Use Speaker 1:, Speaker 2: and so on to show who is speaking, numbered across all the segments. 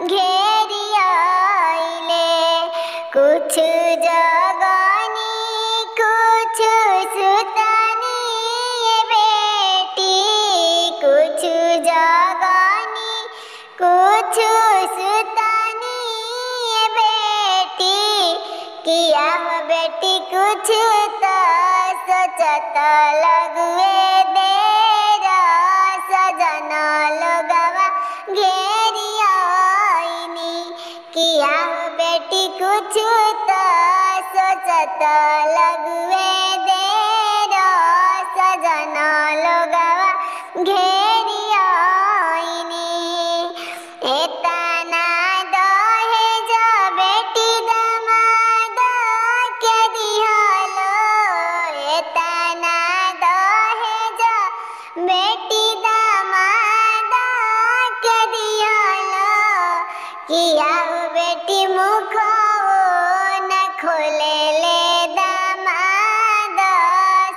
Speaker 1: घेरी आइले। कुछ जगानी कुछ सुतानी ये बेटी, कुछ जगानी कुछ सुतानी ये बेटी। किया हो बेटी कुछ तो सोचत लगुए देरा, सजना लोगवा घेरी आइनी। किया हो बेटी कुछ तो सोचत लगुए देरा, सजना लोगवा घेरी आइनी। एतना दहेज बेटी दामाद के दिहलो, एतना दहेज बेटी दामाद के दिहलो। किया हो बेटी मुखो न खोले ले दामाद,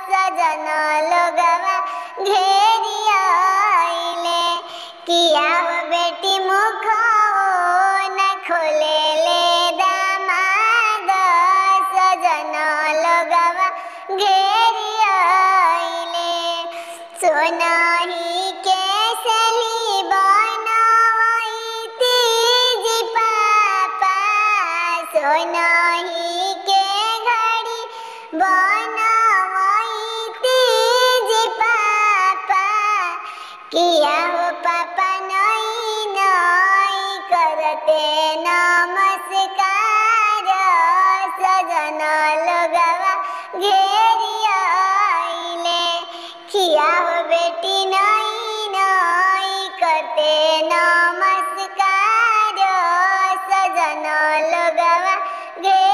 Speaker 1: सजना लोगवा घेरी आइले। किया हो बेटी मुखो न खोले ले दामाद, सजना लोगवा घेरी आइले। सोनाही के सली बनवाई तीजी पापा, सोनाही के घड़ी बनवाई तीजी पापा। किया हो पापा नहीं नहीं करते नमस्कार, सजना लोगवा घेरी आइले। किया हो बेटी नहीं नहीं करते नमस्कार, सजना लोगवा घेरी